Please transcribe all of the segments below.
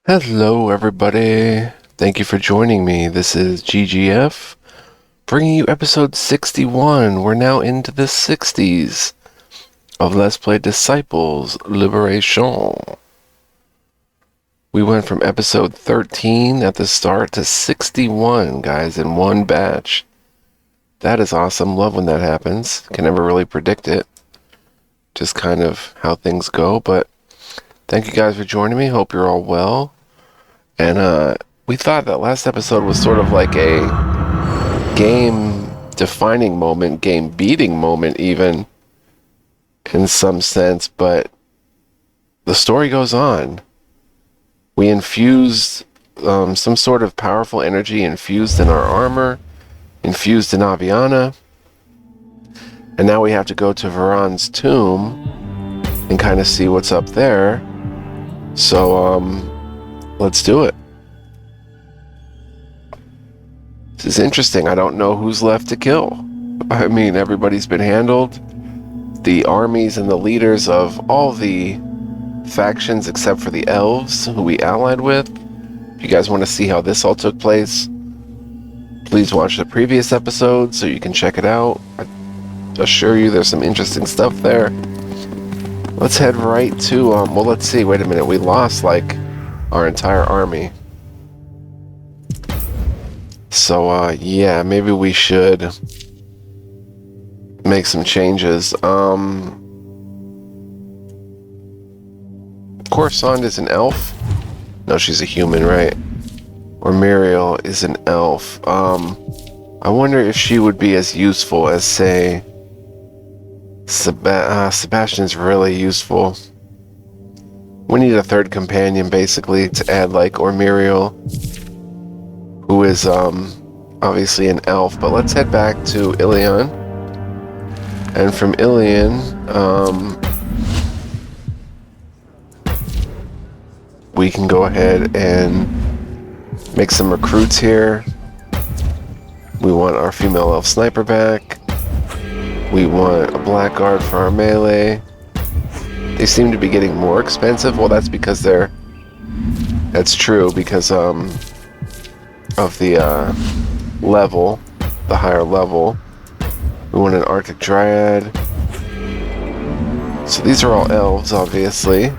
Hello, everybody. Thank you for joining me. This is GGF, bringing you episode 61. We're now into the 60s of Let's Play Disciples Liberation. We went from episode 13 at the start to 61, guys, in one batch. That is awesome. Love when that happens. Can never really predict it. Just kind of how things go, but thank you guys for joining me. Hope you're all well. And we thought that last episode was sort of like a game-defining moment, game-beating moment even, in some sense, but the story goes on. We infused some sort of powerful energy infused in our armor, infused in Aviana, and now we have to go to Varan's tomb and kind of see what's up there. So, let's do it. This is interesting. I don't know who's left to kill. I mean, everybody's been handled. The armies and the leaders of all the factions except for the elves who we allied with. If you guys want to see how this all took place, please watch the previous episode so you can check it out. I assure you there's some interesting stuff there. Let's head right to, well, let's see. Wait a minute. We lost, like, our entire army. So, yeah, maybe we should make some changes. Coruscant is an elf? No, she's a human, right? Or Muriel is an elf. I wonder if she would be as useful as, say, Sebastian's really useful. We need a third companion, basically, to add, like, or Muriel, who is, obviously an elf. But let's head back to Ilion. And from Ilion, we can go ahead and make some recruits here. We want our female elf sniper back. We want a blackguard for our melee. They seem to be getting more expensive. Well, that's because they're... That's true, because of the level, the higher level. We want an Arctic Dryad. So these are all elves, obviously.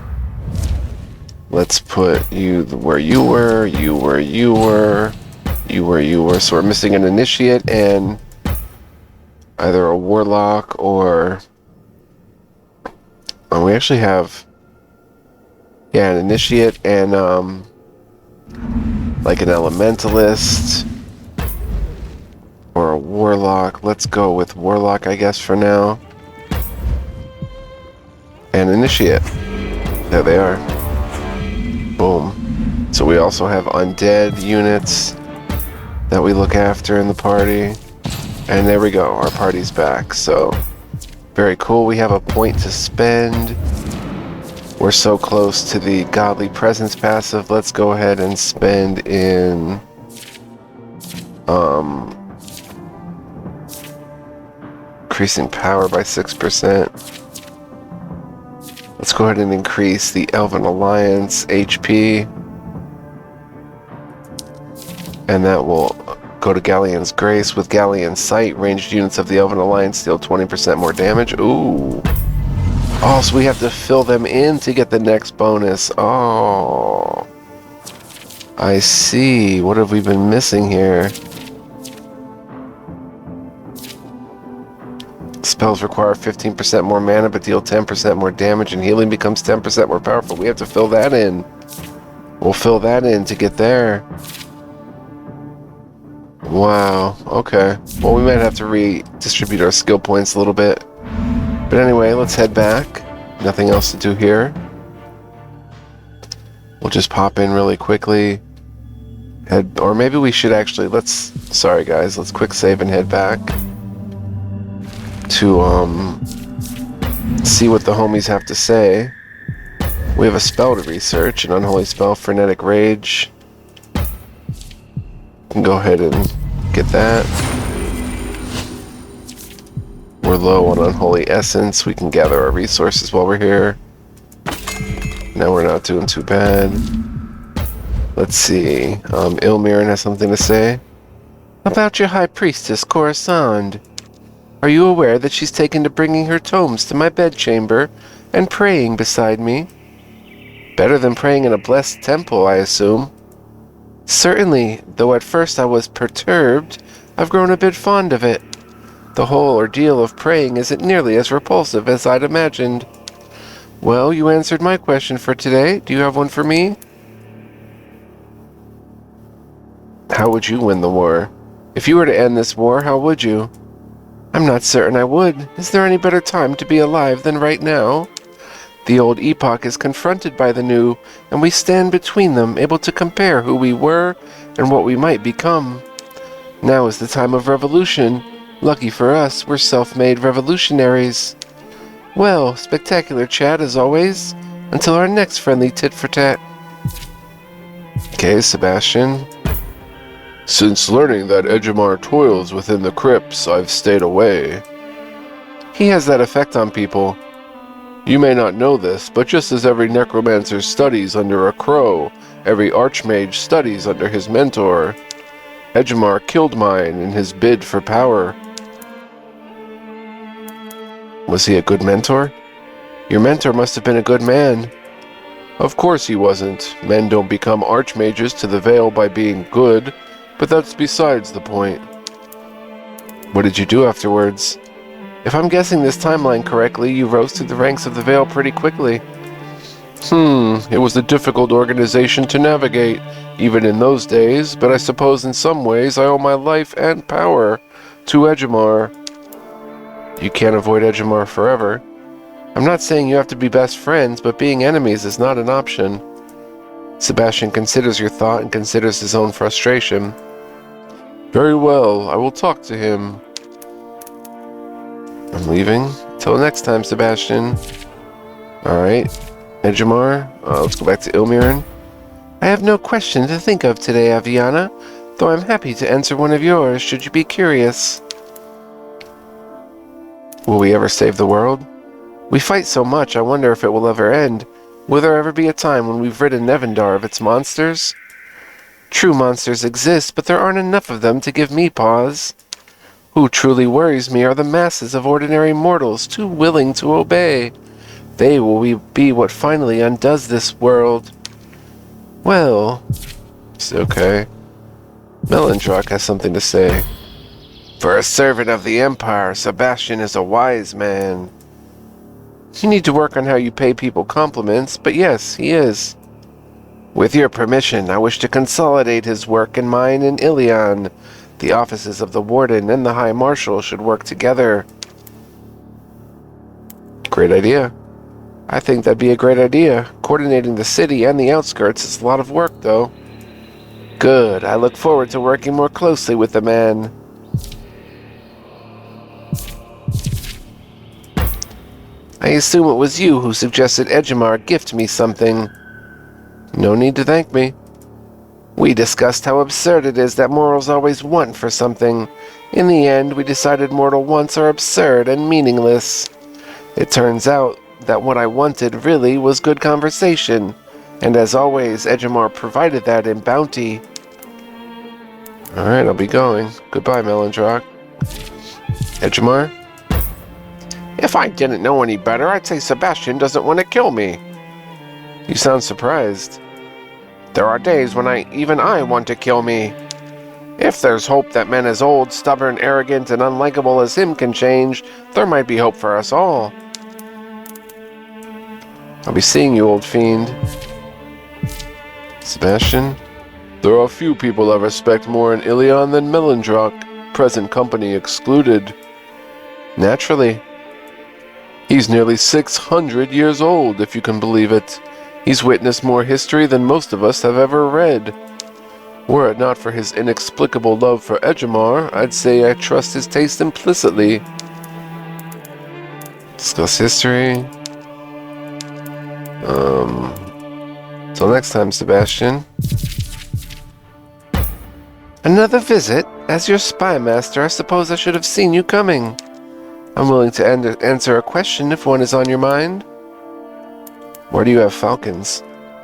Let's put you where you were, you where you were, you where you were. So we're missing an initiate and either a warlock or... Oh, we actually have... Yeah, an initiate and, like an elementalist or a warlock. Let's go with warlock, I guess, for now. And initiate. There they are. Boom. So we also have undead units that we look after in the party. And there we go. Our party's back. So, very cool. We have a point to spend. We're so close to the Godly Presence passive. Let's go ahead and spend in... increasing power by 6%. Let's go ahead and increase the Elven Alliance HP. And that will go to Galleon's Grace. With Galleon's Sight, ranged units of the Elven Alliance deal 20% more damage. Ooh. Oh, so we have to fill them in to get the next bonus. Oh. I see. What have we been missing here? Spells require 15% more mana but deal 10% more damage, and healing becomes 10% more powerful. We have to fill that in. We'll fill that in to get there. Wow. Okay. Well, we might have to redistribute our skill points a little bit. But anyway, let's head back. Nothing else to do here. We'll just pop in really quickly. Or maybe we should actually, sorry guys, let's quick save and head back to see what the homies have to say. We have a spell to research, an unholy spell, Frenetic Rage. Can go ahead and get that. We're low on Unholy Essence. We can gather our resources while we're here. Now we're not doing too bad. Let's see. Ilmirin has something to say. About your High Priestess, Coruscant. Are you aware that she's taken to bringing her tomes to my bedchamber and praying beside me? Better than praying in a blessed temple, I assume. Certainly, though at first I was perturbed, I've grown a bit fond of it. The whole ordeal of praying isn't nearly as repulsive as I'd imagined. Well, you answered my question for today. Do you have one for me? How would you win the war? If you were to end this war, how would you? I'm not certain I would. Is there any better time to be alive than right now? The old epoch is confronted by the new, and we stand between them, able to compare who we were and what we might become. Now is the time of revolution. Lucky for us, we're self-made revolutionaries. Well, spectacular chat as always. Until our next friendly tit-for-tat. Okay, Sebastian. Since learning that Edgemar toils within the crypts, I've stayed away. He has that effect on people. You may not know this, but just as every necromancer studies under a crow, every archmage studies under his mentor. Edgemar killed mine in his bid for power. Was he a good mentor? Your mentor must have been a good man. Of course he wasn't. Men don't become archmages to the Veil by being good, but that's besides the point. What did you do afterwards? If I'm guessing this timeline correctly, you rose through the ranks of the Veil pretty quickly. It was a difficult organization to navigate, even in those days, but I suppose in some ways I owe my life and power to Edgemar. You can't avoid Edgemar forever. I'm not saying you have to be best friends, but being enemies is not an option. Sebastian considers your thought and considers his own frustration. Very well, I will talk to him. I'm leaving. Till next time, Sebastian. Alright, Edgemar. Let's go back to Ilmirin. I have no question to think of today, Aviana, though I'm happy to answer one of yours, should you be curious. Will we ever save the world? We fight so much, I wonder if it will ever end. Will there ever be a time when we've rid Nevendar of its monsters? True monsters exist, but there aren't enough of them to give me pause. Who truly worries me are the masses of ordinary mortals too willing to obey. They will be what finally undoes this world. Well, it's okay. Melindrock has something to say. For a servant of the Empire, Sebastian is a wise man. You need to work on how you pay people compliments, but yes, he is. With your permission, I wish to consolidate his work and mine in Ilion. The offices of the Warden and the High Marshal should work together. Great idea. I think that'd be a great idea. Coordinating the city and the outskirts is a lot of work, though. Good. I look forward to working more closely with the man. I assume it was you who suggested Edgemar gift me something. No need to thank me. We discussed how absurd it is that mortals always want for something. In the end, we decided mortal wants are absurd and meaningless. It turns out that what I wanted really was good conversation, and as always, Edgemar provided that in bounty. Alright, I'll be going. Goodbye, Melindrock. Edgemar? If I didn't know any better, I'd say Sebastian doesn't want to kill me. You sound surprised. There are days when even I want to kill me. If there's hope that men as old, stubborn, arrogant, and unlikable as him can change, there might be hope for us all. I'll be seeing you, old fiend. Sebastian? There are few people I respect more in Ilion than Melindrock, present company excluded. Naturally. He's nearly 600 years old, if you can believe it. He's witnessed more history than most of us have ever read. Were it not for his inexplicable love for Edgemar, I'd say I trust his taste implicitly. Discuss history. Till next time, Sebastian. Another visit? As your spy master, I suppose I should have seen you coming. I'm willing to answer a question if one is on your mind. Where do you have falcons?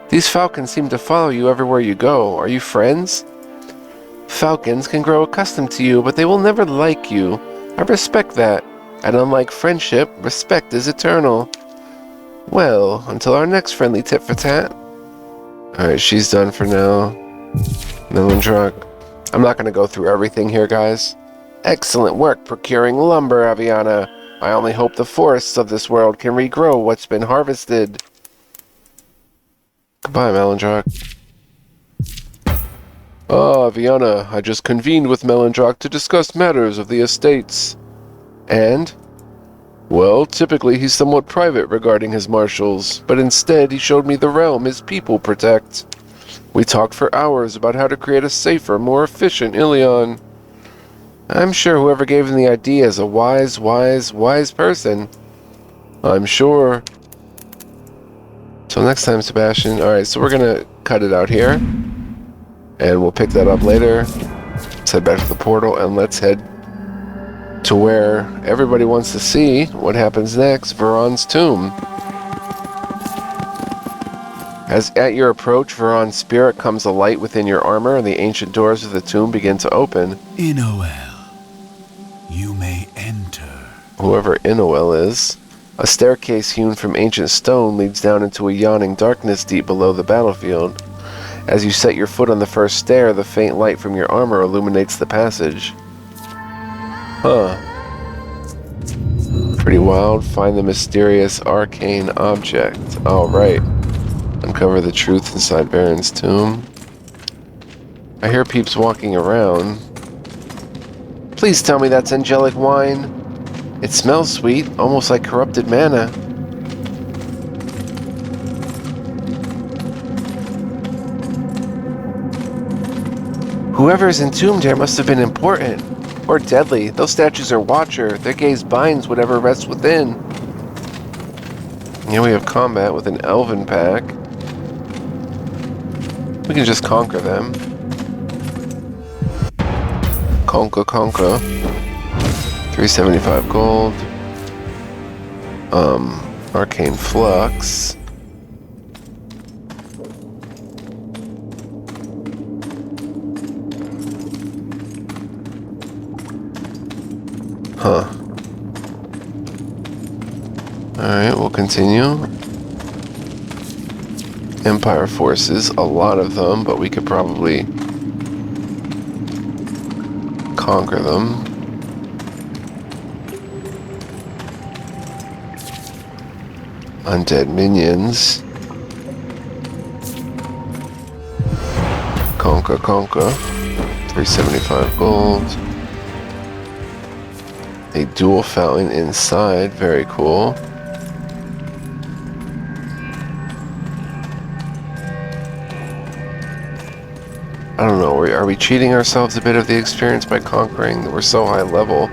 These falcons seem to follow you everywhere you go. Are you friends? Falcons can grow accustomed to you, but they will never like you. I respect that. And unlike friendship, respect is eternal. Well, until our next friendly tit for tat. Alright, she's done for now. Melondrock. I'm not going to go through everything here, guys. Excellent work procuring lumber, Aviana. I only hope the forests of this world can regrow what's been harvested. Goodbye, Melondrock. Ah, Aviana, I just convened with Melondrock to discuss matters of the estates. And? Well, typically he's somewhat private regarding his marshals, but instead he showed me the realm his people protect. We talked for hours about how to create a safer, more efficient Ilion. I'm sure whoever gave him the idea is a wise person. I'm sure. Till next time, Sebastian. Alright, so we're gonna cut it out here. And we'll pick that up later. Let's head back to the portal and let's head to where everybody wants to see what happens next, Veron's tomb. As at your approach, Veron's spirit comes alight within your armor and the ancient doors of the tomb begin to open. Inoel, you may enter. Whoever Inoel is. A staircase hewn from ancient stone leads down into a yawning darkness deep below the battlefield. As you set your foot on the first stair, the faint light from your armor illuminates the passage. Huh. Pretty wild. Find the mysterious arcane object. Alright. Uncover the truth inside Baron's tomb. I hear peeps walking around. Please tell me that's angelic wine. It smells sweet, almost like corrupted mana. Whoever's entombed here must have been important. Or deadly. Those statues are Watcher. Their gaze binds whatever rests within. Here we have combat with an elven pack. We can just conquer them. Conquer. 375 gold. Arcane Flux. Huh. Alright, we'll continue. Empire forces, a lot of them, but we could probably conquer them. Undead minions. Conquer. 375 gold. A dual fountain inside, very cool. I don't know, are we cheating ourselves a bit of the experience by conquering? We're so high level.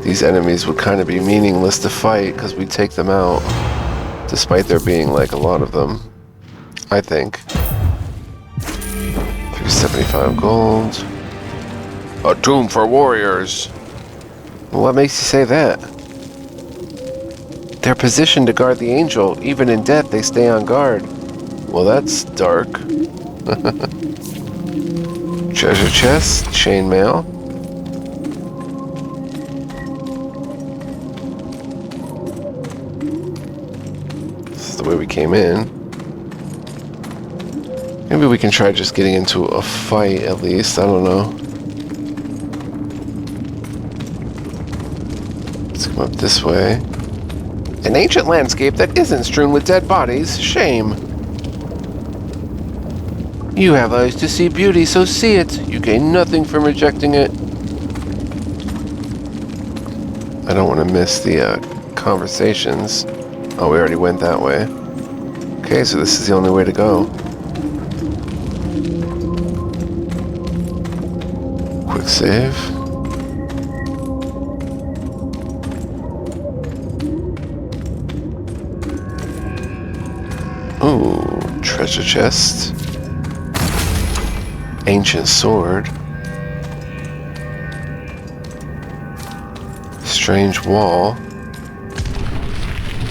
These enemies would kind of be meaningless to fight because we take them out. Despite there being like a lot of them. I think. 375 gold. A tomb for warriors. What makes you say that? They're positioned to guard the angel. Even in death, they stay on guard. Well, that's dark. Treasure chest, chainmail. This is the way we came in. Maybe we can try just getting into a fight at least. I don't know. Let's come up this way. An ancient landscape that isn't strewn with dead bodies. Shame. You have eyes to see beauty, so see it. You gain nothing from rejecting it. I don't want to miss the conversations. Oh, we already went that way. Okay, so this is the only way to go. Quick save. Ooh, treasure chest. Ancient sword. Strange wall.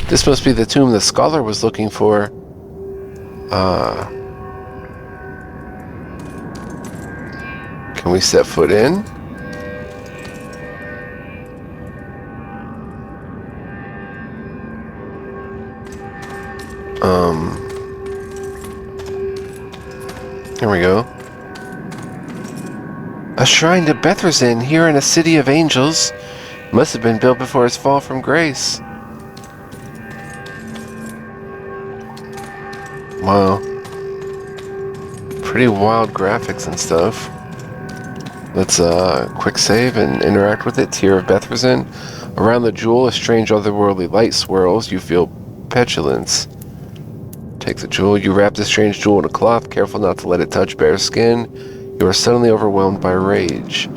This must be the tomb the scholar was looking for. Ah. Can we set foot in? Here we go. A shrine to Bethrazin here in a city of angels. Must have been built before his fall from grace. Wow. Pretty wild graphics and stuff. Let's quick save and interact with it. Tear of Bethrazin. Around the jewel, a strange otherworldly light swirls. You feel petulance. Take the jewel. You wrap the strange jewel in a cloth, careful not to let it touch bare skin. You are suddenly overwhelmed by rage.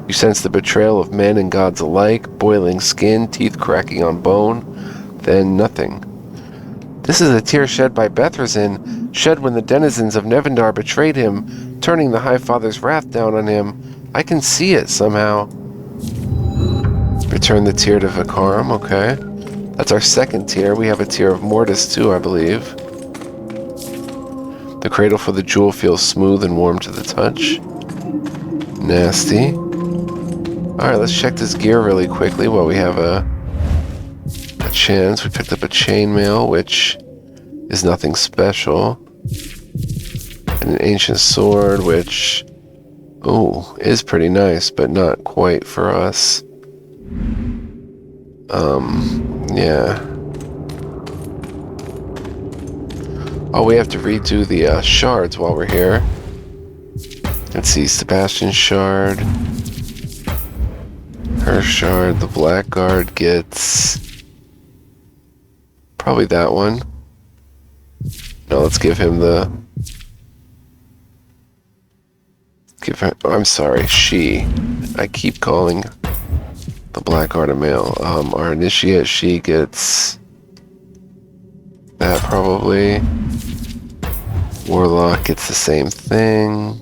You sense the betrayal of men and gods alike, boiling skin, teeth cracking on bone, then nothing. This is a tear shed by Bethrazin, shed when the denizens of Nevendar betrayed him, turning the High Father's wrath down on him. I can see it somehow. Return the tear to Vikarum, okay. That's our second tear. We have a tear of Mortis too, I believe. The cradle for the jewel feels smooth and warm to the touch. Nasty. Alright, let's check this gear really quickly while we have a chance. We picked up a chainmail, which is nothing special. And an ancient sword, which, is pretty nice, but not quite for us. Yeah. Oh, we have to redo the shards while we're here. Let's see, Sebastian's shard. Her shard, the Blackguard gets... probably that one. No, let's give him the... I'm sorry, she. I keep calling the Blackguard a male. Our initiate, she gets... that probably. Warlock gets the same thing.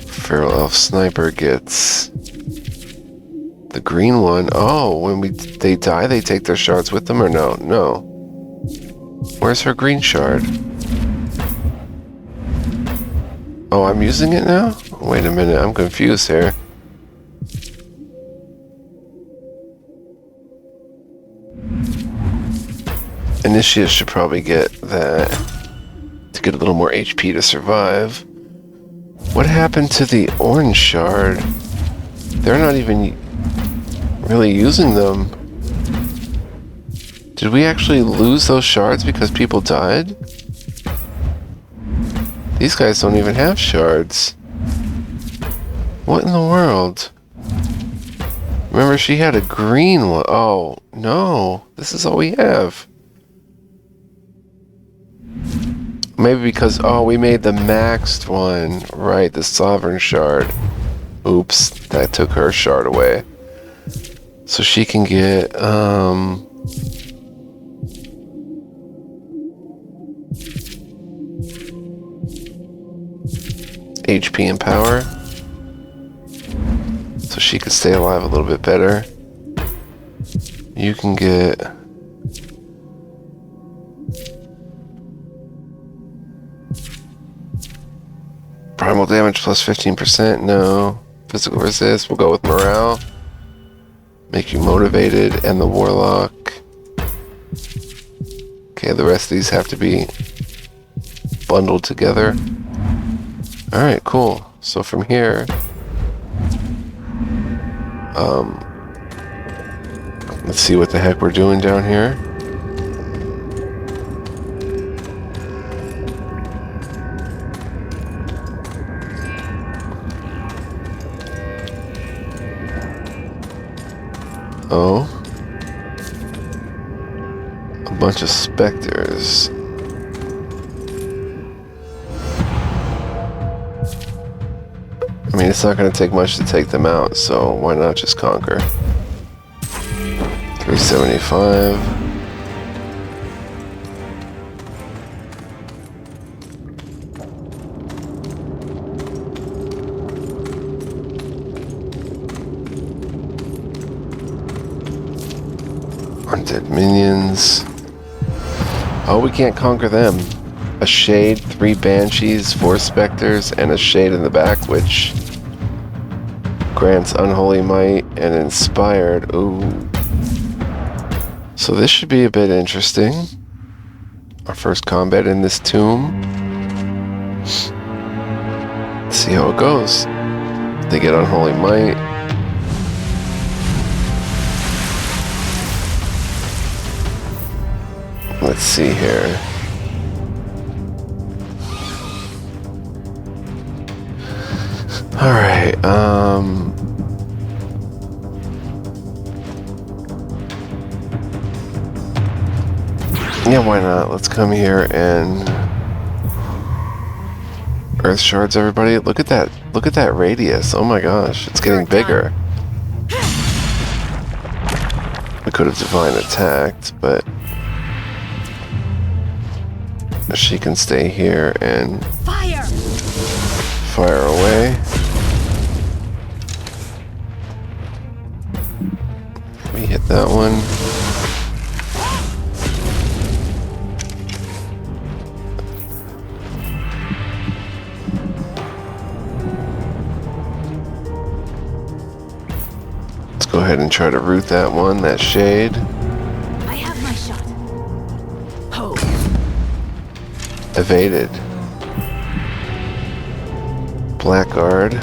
Feral Elf Sniper gets the green one. Oh, when they die, they take their shards with them, or no? No. Where's her green shard? Oh, I'm using it now? Wait a minute, I'm confused here. Initiate should probably get that to get a little more HP to survive. What happened to the orange shard? They're not even really using them. Did we actually lose those shards because people died? These guys don't even have shards. What in the world? Remember, she had a green one. Oh, no. This is all we have. Maybe because, we made the maxed one. Right, the Sovereign Shard. Oops, that took her shard away. So she can get, HP and power. So she could stay alive a little bit better. You can get... primal damage plus 15%, no. Physical resist, we'll go with morale. Make you motivated, and the warlock. Okay, the rest of these have to be bundled together. Alright, cool. So from here, let's see what the heck we're doing down here. Oh. A bunch of specters. I mean, it's not going to take much to take them out, so why not just conquer? 375. Undead minions. Oh, we can't conquer them. A shade, 3 banshees, 4 specters, and a shade in the back, which grants unholy might and inspired. Ooh. So this should be a bit interesting. Our first combat in this tomb. Let's see how it goes. They get unholy might. Let's see here. Alright, yeah, why not? Let's come here and Earth shards, everybody. Look at that. Look at that radius. Oh my gosh, it's getting bigger. We could have divine attacked, but she can stay here and fire away. We hit that one. Let's go ahead and try to root that one, that shade. I have my shot. Ho. Evaded. Blackguard.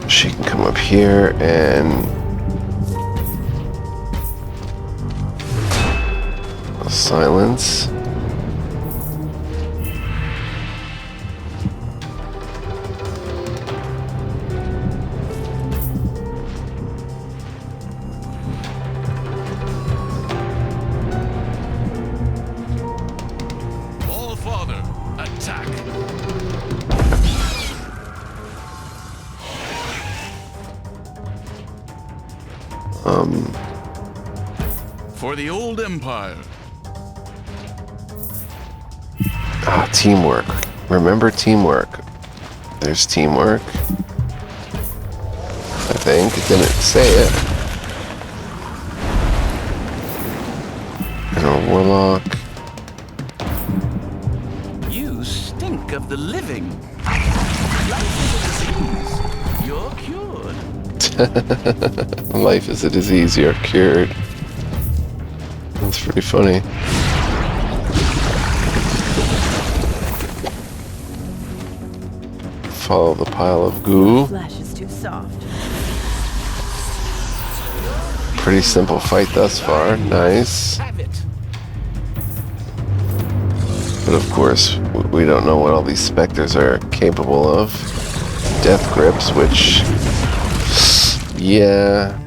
She can come up here and silence. All Father, attack. For the old empire. Ah, teamwork. Remember teamwork. There's teamwork. I think it didn't say it. And a warlock. You stink of the living. Life is a disease. You're cured. Life is a disease, you're cured. That's pretty funny. Follow the pile of goo. Flesh is too soft. Pretty simple fight thus far. Nice. Have it. But of course, we don't know what all these specters are capable of. Death grips, which... yeah.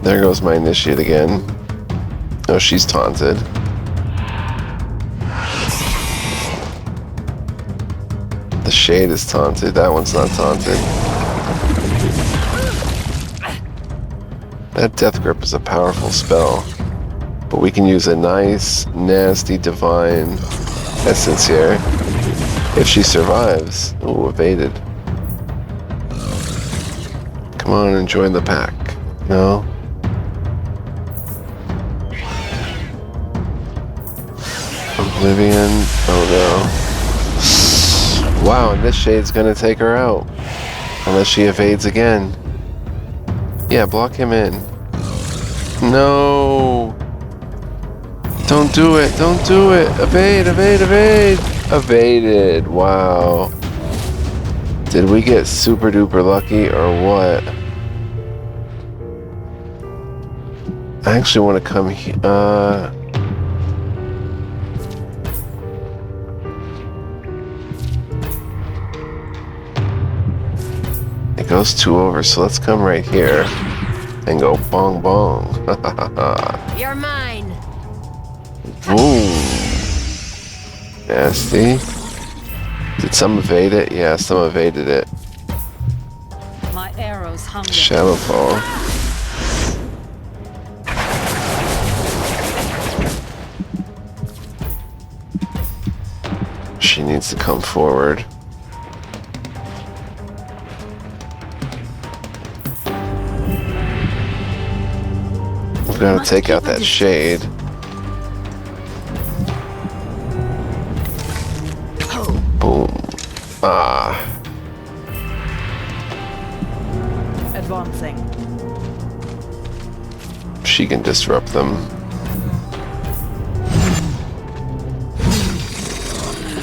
There goes my initiate again. Oh, she's taunted. The shade is taunted. That one's not taunted. That death grip is a powerful spell. But we can use a nice, nasty, divine essence here. If she survives. Ooh, evaded. Come on and join the pack. No? Oblivion. Oh no. Wow, and this shade's gonna take her out. Unless she evades again. Yeah, block him in. No. Don't do it. Don't do it. Evade, evade, evade. Evaded. Wow. Did we get super duper lucky or what? I actually want to come here. It goes 2 over, so let's come right here and go bong bong. You're mine. Boom. Nasty. Did some evade it? Yeah, some evaded it. My arrows hunger. Shadowfall. She needs to come forward. We've got to take out that shade. Ah, Advancing. she can disrupt them.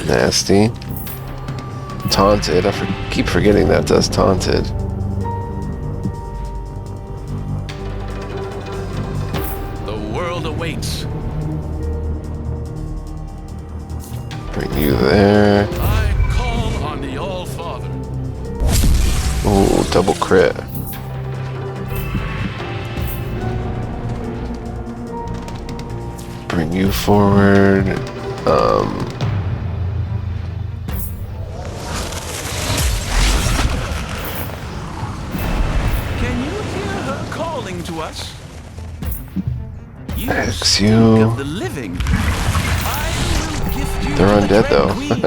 Nasty. Taunted. I keep forgetting that does taunted. The world awaits. Bring you there. I call on the All-Father. Ooh, double crit. Bring you forward. Can you hear her calling to us? You X stink you. of the living. I will gift you They're to the undead Dread though. Queen.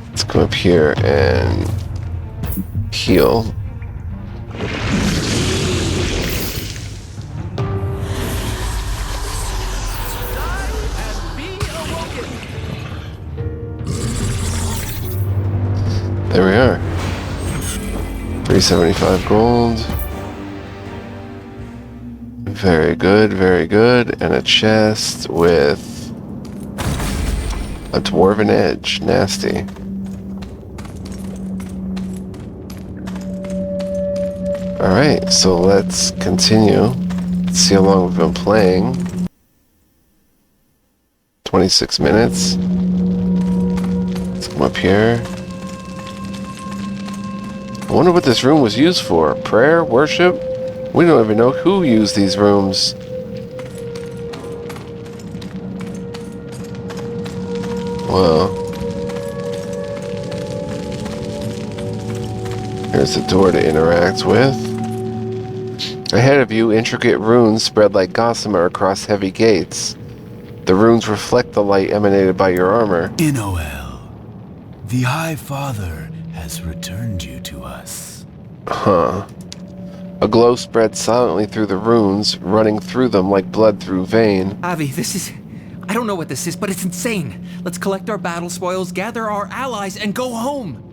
Let's go up here and heal. And be awoken. There we are. 375 gold. Very good, very good. And a chest with a dwarven edge. Nasty. Alright, so let's continue. Let's see how long we've been playing. 26 minutes. Let's come up here. I wonder what this room was used for. Prayer? Worship? We don't even know who used these rooms. Wow. Here's the door to interact with. Ahead of you, intricate runes spread like gossamer across heavy gates. The runes reflect the light emanated by your armor. Inoel, the High Father has returned you to us. Huh. A glow spread silently through the runes, running through them like blood through vein. Avi, this is... I don't know what this is, but it's insane. Let's collect our battle spoils, gather our allies, and go home.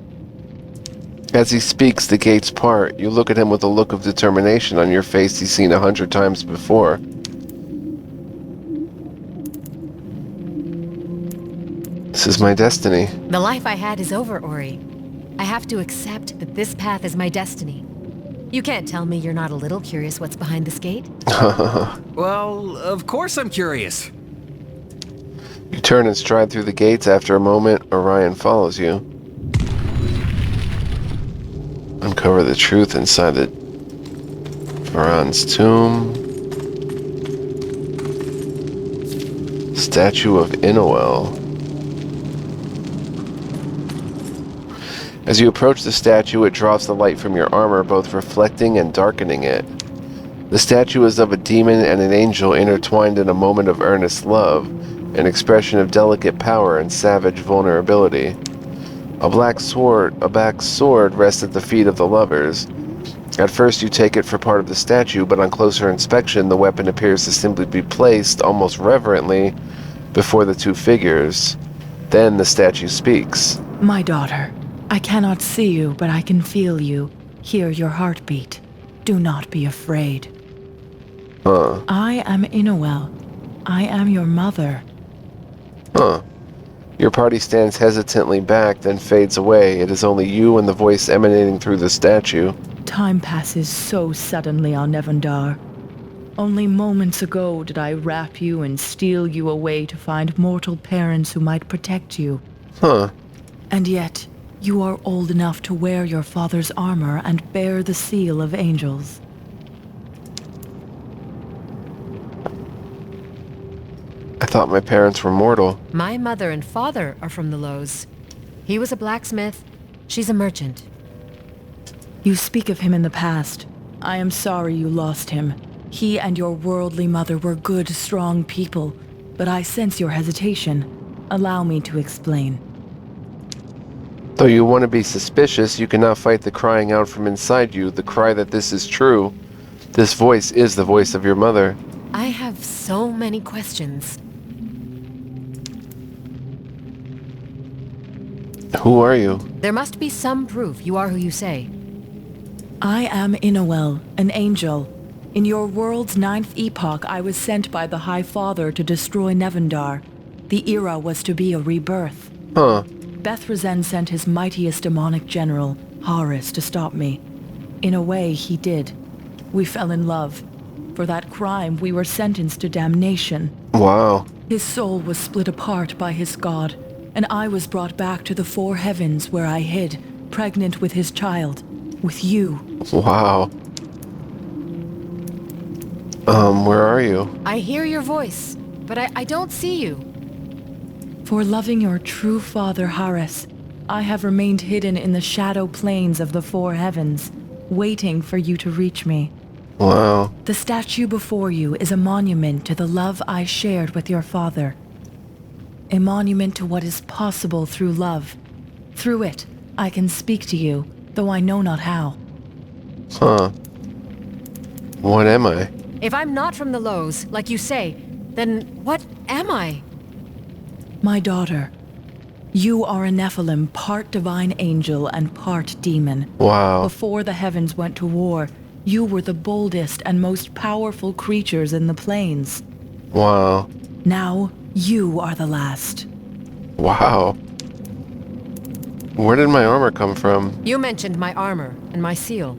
As he speaks, the gates part. You look at him with a look of determination on your face he's seen 100 times before. This is my destiny. The life I had is over, Ori. I have to accept that this path is my destiny. You can't tell me you're not a little curious what's behind this gate? Well, of course I'm curious. You turn and stride through the gates. After a moment, Orion follows you. Uncover the truth inside the Varan's tomb. Statue of Inoel. As you approach the statue, it draws the light from your armor, both reflecting and darkening it. The statue is of a demon and an angel intertwined in a moment of earnest love, an expression of delicate power and savage vulnerability. A black sword rests at the feet of the lovers. At first you take it for part of the statue, but on closer inspection the weapon appears to simply be placed, almost reverently, before the two figures. Then the statue speaks. My daughter, I cannot see you, but I can feel you, hear your heartbeat. Do not be afraid. Huh. I am Inoel. I am your mother. Huh. Your party stands hesitantly back, then fades away. It is only you and the voice emanating through the statue. Time passes so suddenly on Nevendar. Only moments ago did I wrap you and steal you away to find mortal parents who might protect you. Huh. And yet, you are old enough to wear your father's armor and bear the seal of angels. I thought my parents were mortal. My mother and father are from the Lows. He was a blacksmith. She's a merchant. You speak of him in the past. I am sorry you lost him. He and your worldly mother were good, strong people, but I sense your hesitation. Allow me to explain. Though you want to be suspicious, you cannot fight the crying out from inside you, the cry that this is true. This voice is the voice of your mother. I have so many questions. Who are you? There must be some proof you are who you say. I am Inowel, an angel. In your world's 9th epoch, I was sent by the High Father to destroy Nevendar. The era was to be a rebirth. Huh. Bethrazen sent his mightiest demonic general, Horus, to stop me. In a way, he did. We fell in love. For that crime, we were sentenced to damnation. Wow. His soul was split apart by his god, and I was brought back to the 4 heavens where I hid, pregnant with his child, with you. Wow. Where are you? I hear your voice, but I don't see you. For loving your true father, Horus, I have remained hidden in the shadow plains of the 4 heavens, waiting for you to reach me. Wow. The statue before you is a monument to the love I shared with your father. A monument to what is possible through love. Through it, I can speak to you, though I know not how. Huh. What am I? If I'm not from the Lows, like you say, then what am I? My daughter, you are a Nephilim, part divine angel and part demon. Wow. Before the heavens went to war, you were the boldest and most powerful creatures in the plains. Wow. Now, you are the last. Wow. Where did my armor come from? You mentioned my armor and my seal.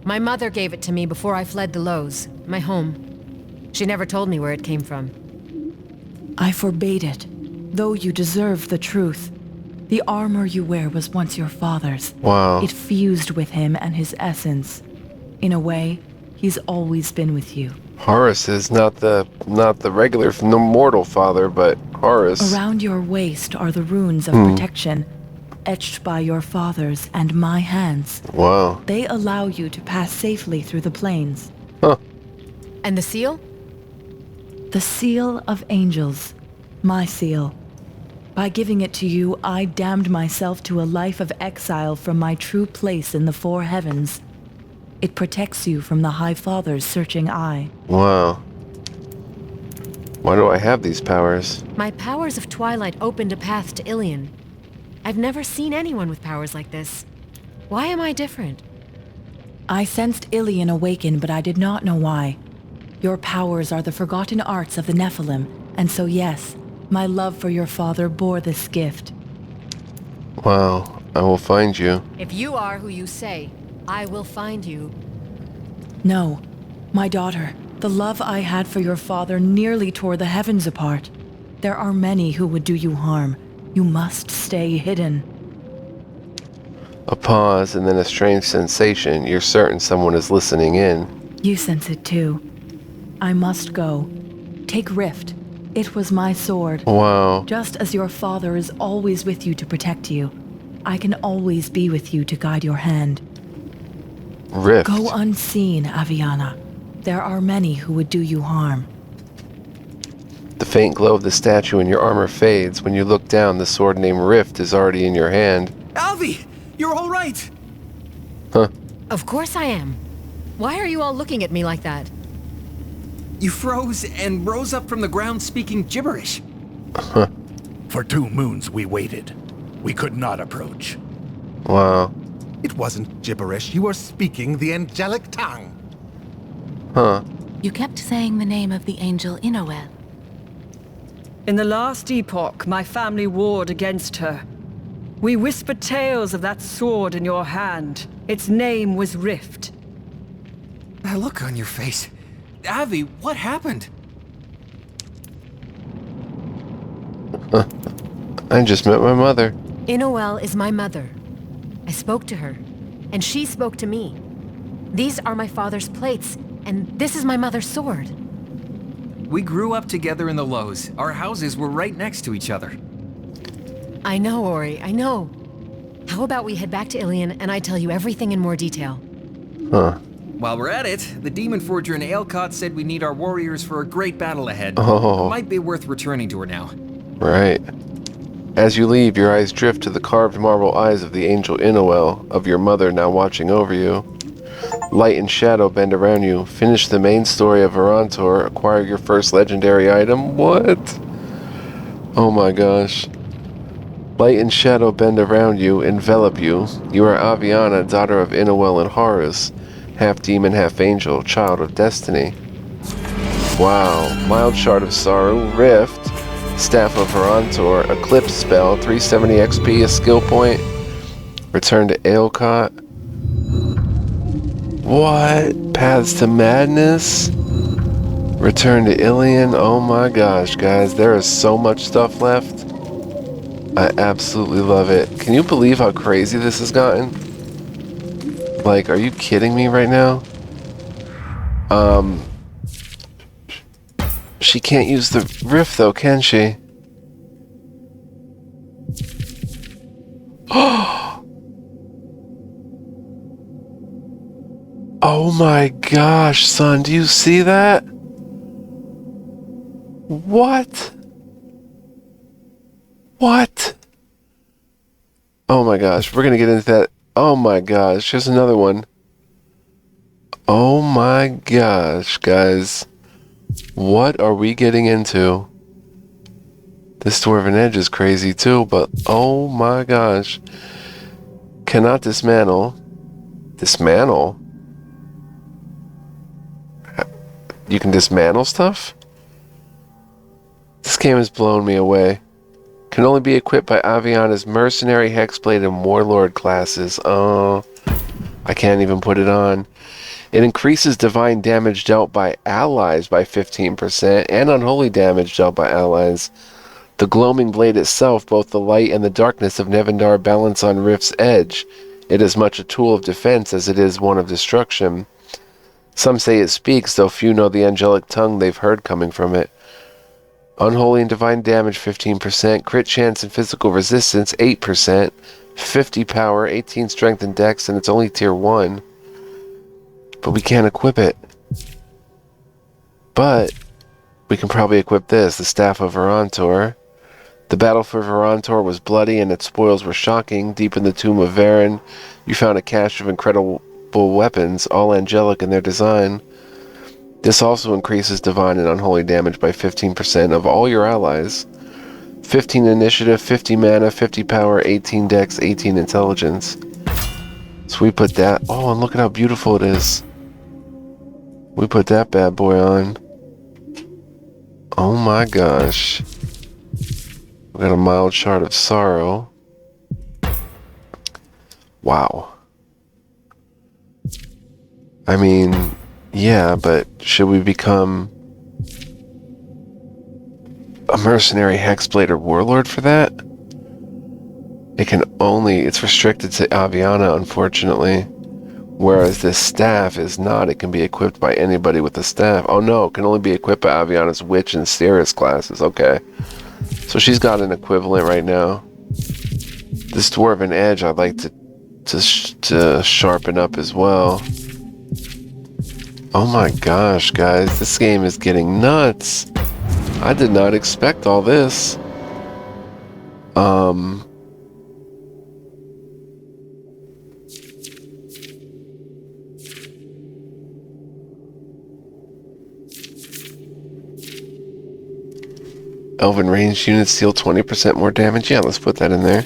My mother gave it to me before I fled the Lows, my home. She never told me where it came from. I forbade it, though you deserve the truth. The armor you wear was once your father's. Wow. It fused with him and his essence. In a way, he's always been with you. Horus is not the regular, no mortal father, but Horus. Around your waist are the runes of protection, etched by your father's and my hands. Wow. They allow you to pass safely through the plains. Huh. And the seal? The seal of angels. My seal. By giving it to you, I damned myself to a life of exile from my true place in the 4 heavens. It protects you from the High Father's searching eye. Wow. Why do I have these powers? My powers of Twilight opened a path to Ilion. I've never seen anyone with powers like this. Why am I different? I sensed Ilion awaken, but I did not know why. Your powers are the forgotten arts of the Nephilim, and so yes, my love for your father bore this gift. Wow. I will find you. If you are who you say, I will find you. No, my daughter, the love I had for your father nearly tore the heavens apart. There are many who would do you harm. You must stay hidden. A pause and then a strange sensation. You're certain someone is listening in. You sense it too. I must go. Take Rift. It was my sword. Wow. Just as your father is always with you to protect you, I can always be with you to guide your hand. Rift. Go unseen, Aviana. There are many who would do you harm. The faint glow of the statue in your armor fades. When you look down, the sword named Rift is already in your hand. Alvi, you're all right. Huh. Of course I am. Why are you all looking at me like that? You froze and rose up from the ground speaking gibberish. For 2 moons we waited. We could not approach. Wow. It wasn't gibberish. You were speaking the angelic tongue. Huh. You kept saying the name of the angel Inowel. In the last epoch, my family warred against her. We whispered tales of that sword in your hand. Its name was Rift. That look on your face. Avi, what happened? I just met my mother. Inowel is my mother. I spoke to her, and she spoke to me. These are my father's plates, and this is my mother's sword. We grew up together in the Lows. Our houses were right next to each other. I know, Ori, I know. How about we head back to Ilion and I tell you everything in more detail? Huh. While we're at it, the Demon Forger in Aelcott said we need our warriors for a great battle ahead. Oh. Might be worth returning to her now. Right. As you leave, your eyes drift to the carved marble eyes of the angel Inowel, of your mother now watching over you. Light and shadow bend around you. Finish the main story of Verantor. Acquire your first legendary item. What? Oh my gosh. Light and shadow bend around you, envelop you. You are Aviana, daughter of Inowel and Horus, half demon, half angel, child of destiny. Wow. Mild Shard of Sorrow, Rift, Staff of Verantor, Eclipse spell, 370 XP, a skill point. Return to Aelcott. What? Paths to Madness? Return to Ilion? Oh my gosh, guys, there is so much stuff left. I absolutely love it. Can you believe how crazy this has gotten? Like, are you kidding me right now? She can't use the rift though, can she? Oh my gosh, son, do you see that? What? What? Oh my gosh, we're gonna get into that. Oh my gosh, here's another one. Oh my gosh, guys. What are we getting into? This Dwarven Edge is crazy too, but oh my gosh. Cannot dismantle. Dismantle? You can dismantle stuff? This game has blown me away. Can only be equipped by Aviana's Mercenary, Hexblade, and Warlord classes. Oh, I can't even put it on. It increases divine damage dealt by allies by 15% and unholy damage dealt by allies. The gloaming blade itself, both the light and the darkness of Nevendar balance on Rift's edge. It is much a tool of defense as it is one of destruction. Some say it speaks, though few know the angelic tongue they've heard coming from it. Unholy and divine damage 15%, crit chance and physical resistance 8%, 50 power, 18 strength and dex, and it's only tier 1. But we can't equip it. But we can probably equip this, the Staff of Verantor. The battle for Verantor was bloody and its spoils were shocking. Deep in the tomb of Varen, you found a cache of incredible weapons, all angelic in their design. This also increases divine and unholy damage by 15% of all your allies. 15 initiative, 50 mana, 50 power, 18 dex, 18 intelligence. So we put that. Oh, and look at how beautiful it is. We put that bad boy on. Oh my gosh. We got a mild shard of sorrow. Wow. I mean, yeah, but should we become a mercenary, hexblade, or warlord for that? It's restricted to Aviana, unfortunately. Whereas this staff is not. It can be equipped by anybody with the staff. Oh no, it can only be equipped by Aviana's witch and Cirrus classes. Okay. So she's got an equivalent right now. This Dwarven Edge I'd like to sharpen up as well. Oh my gosh, guys, this game is getting nuts. I did not expect all this. Elven ranged units deal 20% more damage. Yeah, let's put that in there.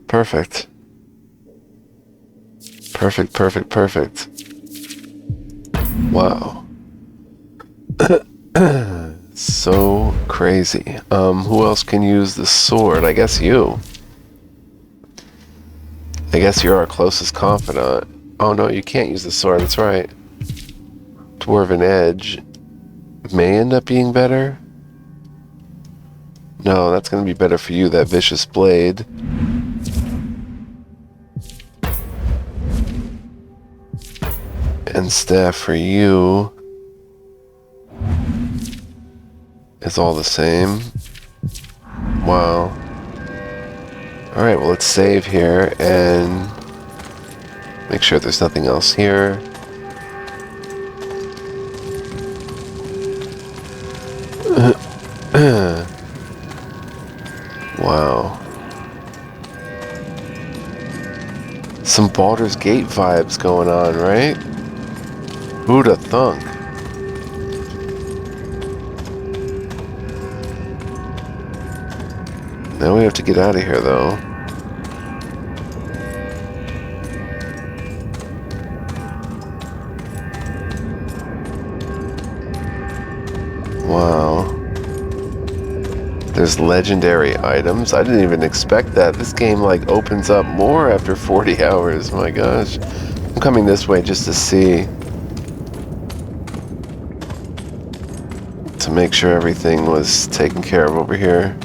Perfect. Perfect. Wow. So crazy. Who else can use the sword? I guess you. I guess you're our closest confidant. Oh no, you can't use the sword, that's right. Dwarven Edge may end up being better. No, that's going to be better for you, that Vicious Blade. And staff for you is all the same. Wow. Alright, well, let's save here and make sure there's nothing else here. Wow. Some Baldur's Gate vibes going on, right? Who'da thunk? Now we have to get out of here, though. Wow. There's legendary items. I didn't even expect that. This game, like, opens up more after 40 hours. My gosh. I'm coming this way just to see. To make sure everything was taken care of over here.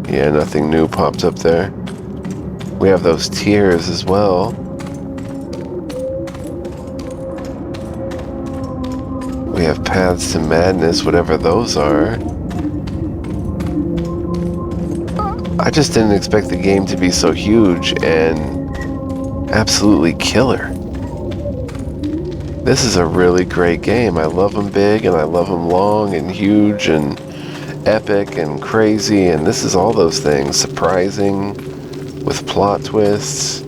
Yeah, nothing new popped up there. We have those tiers as well. We have paths to madness, whatever those are. I just didn't expect the game to be so huge and absolutely killer. This is a really great game. I love them big and I love them long and huge and epic and crazy, and this is all those things. Surprising with plot twists.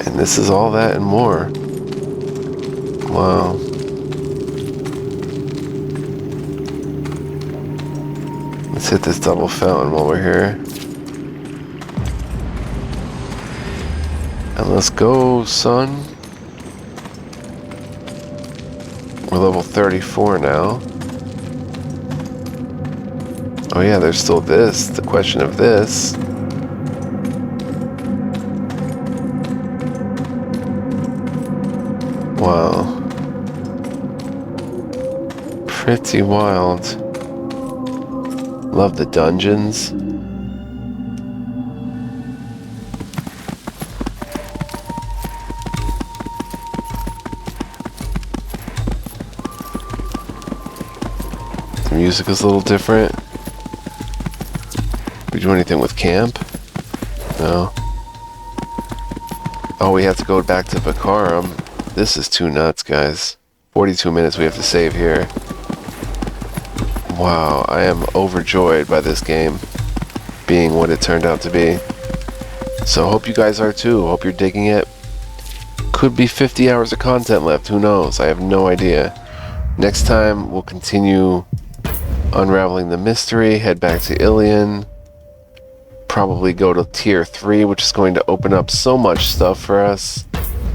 And this is all that and more. Wow. Let's hit this double fountain while we're here. And let's go, son. We're level 34 now. Oh yeah, there's still this. The question of this. Wow. Pretty wild. Love the dungeons. The music is a little different. We do anything with camp? No. Oh, we have to go back to Vakarum. This is too nuts, guys. 42 minutes we have to save here. Wow, I am overjoyed by this game being what it turned out to be. So hope you guys are too. Hope you're digging it. Could be 50 hours of content left. Who knows? I have no idea. Next time, we'll continue unraveling the mystery, head back to Ilion, probably go to tier 3, which is going to open up so much stuff for us.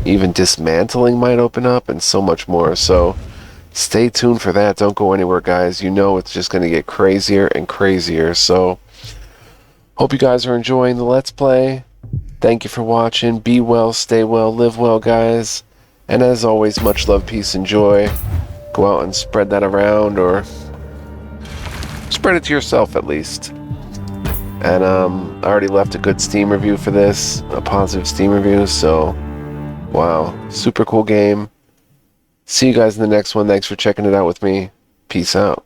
Even dismantling might open up, and so much more. So stay tuned for that. Don't go anywhere, guys. You know it's just going to get crazier and crazier. So hope you guys are enjoying the Let's Play. Thank you for watching. Be well, stay well, live well, guys. And as always, much love, peace, and joy. Go out and spread that around, or spread it to yourself at least. And I already left a good Steam review for this, a positive Steam review, so wow, super cool game. See you guys in the next one. Thanks for checking it out with me. Peace out.